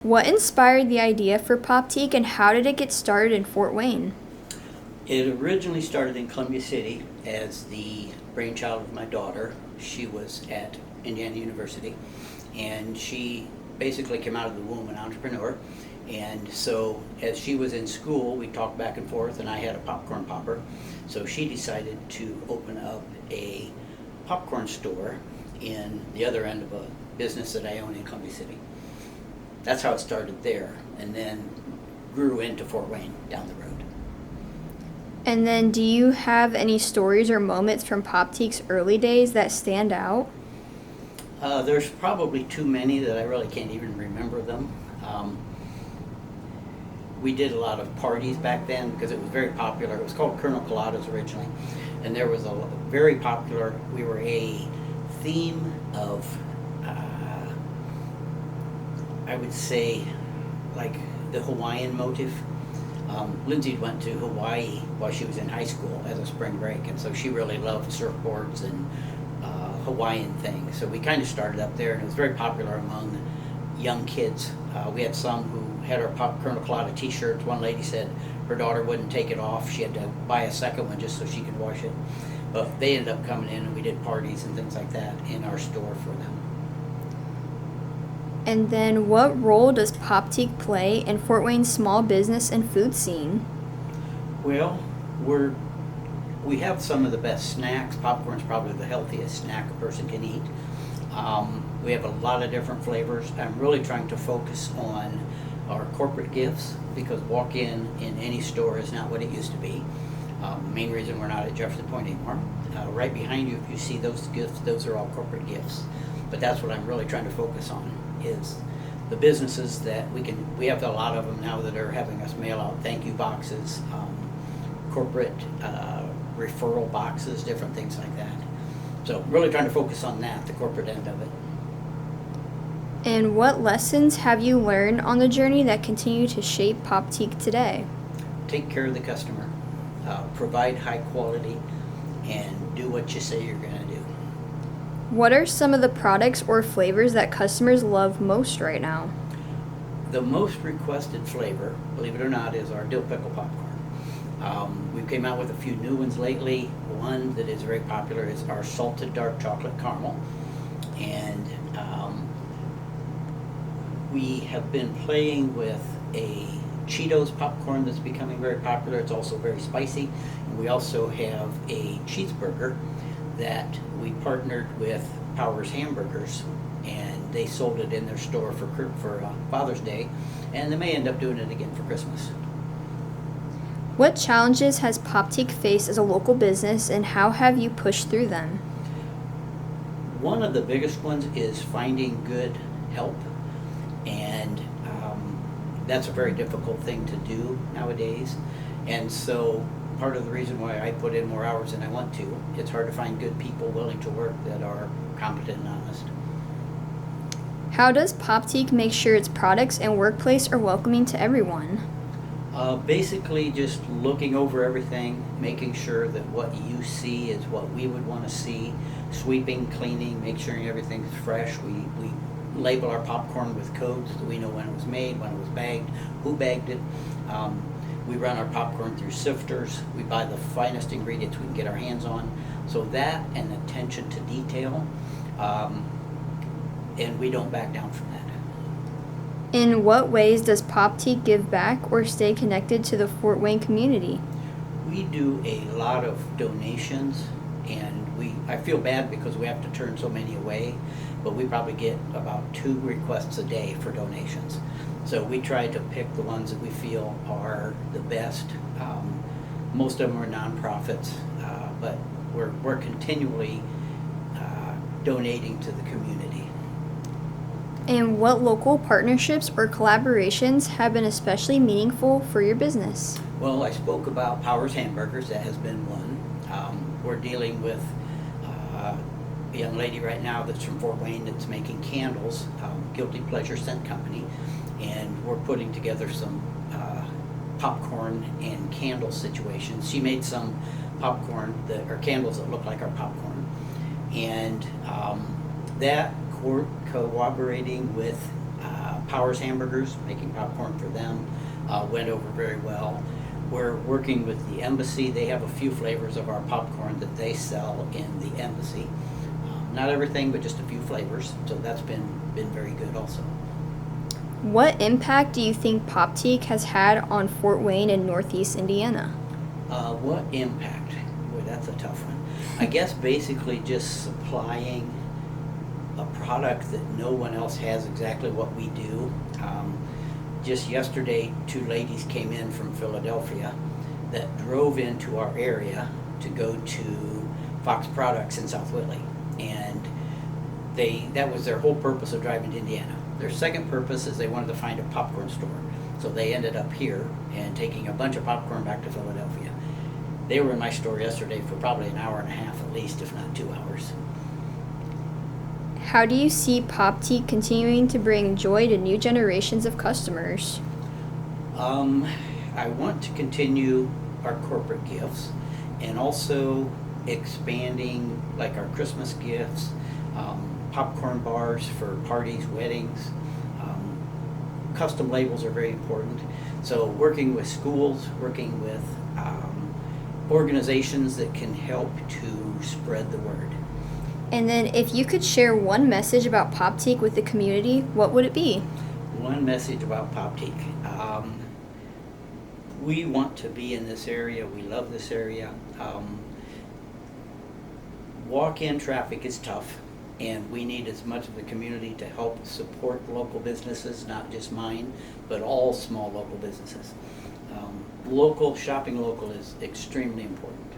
What inspired the idea for Poptique and how did it get started in Fort Wayne? It originally started in Columbia City as the brainchild of my daughter. She was at Indiana University, and she basically came out of the womb an entrepreneur. And so as she was in school, we talked back and forth, and I had a popcorn popper. So she decided to open up a popcorn store in the other end of a business that I own in Columbia City. That's how it started there, and then grew into Fort Wayne down the road. And then do you have any stories or moments from Poptique's early days that stand out? There's probably too many that I really can't even remember them. We did a lot of parties back then because it was very popular. It was called Colonel Coladas originally, and there was a very popular, we were a theme of, I would say, like the Hawaiian motif. Lindsay went to Hawaii while she was in high school as a spring break, and so she really loved surfboards and Hawaiian things. So we kind of started up there, and it was very popular among young kids. We had some who had our Colonel Colada t-shirts. One lady said her daughter wouldn't take it off. She had to buy a second one just so she could wash it. But they ended up coming in, and we did parties and things like that in our store for them. And then what role does Poptique play in Fort Wayne's small business and food scene? Well, we have some of the best snacks. Popcorn's probably the healthiest snack a person can eat. We have a lot of different flavors. I'm really trying to focus on our corporate gifts because walk-in in any store is not what it used to be. The main reason we're not at Jefferson Point anymore. Right behind you, if you see those gifts, those are all corporate gifts. But that's what I'm really trying to focus on, is the businesses that we have a lot of them now that are having us mail out thank you boxes, corporate referral boxes, different things like that. So really trying to focus on that, the corporate end of it. And what lessons have you learned on the journey that continue to shape Poptique today? Take care of the customer, provide high quality, and do what you say you're going to do. What are some of the products or flavors that customers love most right now? The most requested flavor, believe it or not, is our dill pickle popcorn. We came out with a few new ones lately. One that is very popular is our salted dark chocolate caramel. And we have been playing with a Cheetos popcorn that's becoming very popular. It's also very spicy. And we also have a cheeseburger that we partnered with Powers Hamburgers, and they sold it in their store for Father's Day, and they may end up doing it again for Christmas. What challenges has Poptique faced as a local business, and how have you pushed through them? One of the biggest ones is finding good help, and that's a very difficult thing to do nowadays. And so part of the reason why I put in more hours than I want to, it's hard to find good people willing to work that are competent and honest. How does Poptique make sure its products and workplace are welcoming to everyone? Basically just looking over everything, making sure that what you see is what we would want to see, sweeping, cleaning, make sure everything's fresh. We label our popcorn with codes so we know when it was made, when it was bagged, who bagged it. We run our popcorn through sifters. We buy the finest ingredients we can get our hands on. So that and attention to detail, and we don't back down from that. In what ways does Poptique give back or stay connected to the Fort Wayne community? We do a lot of donations, and I feel bad because we have to turn so many away, but we probably get about 2 requests a day for donations. So we try to pick the ones that we feel are the best. Most of them are nonprofits, but we're continually donating to the community. And what local partnerships or collaborations have been especially meaningful for your business? Well, I spoke about Powers Hamburgers. That has been one. We're dealing with a young lady right now that's from Fort Wayne that's making candles, Guilty Pleasure Scent Company, and we're putting together some popcorn and candle situations. She made some popcorn or candles that look like our popcorn, and that cooperating with Powers Hamburgers, making popcorn for them, went over very well. We're working with the embassy. They have a few flavors of our popcorn that they sell in the embassy. Not everything, but just a few flavors. So that's been very good also. What impact do you think Poptique has had on Fort Wayne and Northeast Indiana? What impact? Boy, that's a tough one. I guess basically just supplying a product that no one else has exactly what we do. Just yesterday, 2 ladies came in from Philadelphia that drove into our area to go to Fox Products in South Whitley. And that was their whole purpose of driving to Indiana. Their second purpose is they wanted to find a popcorn store. So they ended up here and taking a bunch of popcorn back to Philadelphia. They were in my store yesterday for probably an hour and a half at least, if not 2 hours. How do you see Poptique continuing to bring joy to new generations of customers? I want to continue our corporate gifts and also expanding like our Christmas gifts, popcorn bars for parties, weddings. Custom labels are very important. So working with schools, working with organizations that can help to spread the word. And then if you could share one message about Poptique with the community, what would it be? One message about Poptique. We want to be in this area. We love this area. Walk-in traffic is tough, and we need as much of the community to help support local businesses, not just mine, but all small local businesses. Shopping local is extremely important.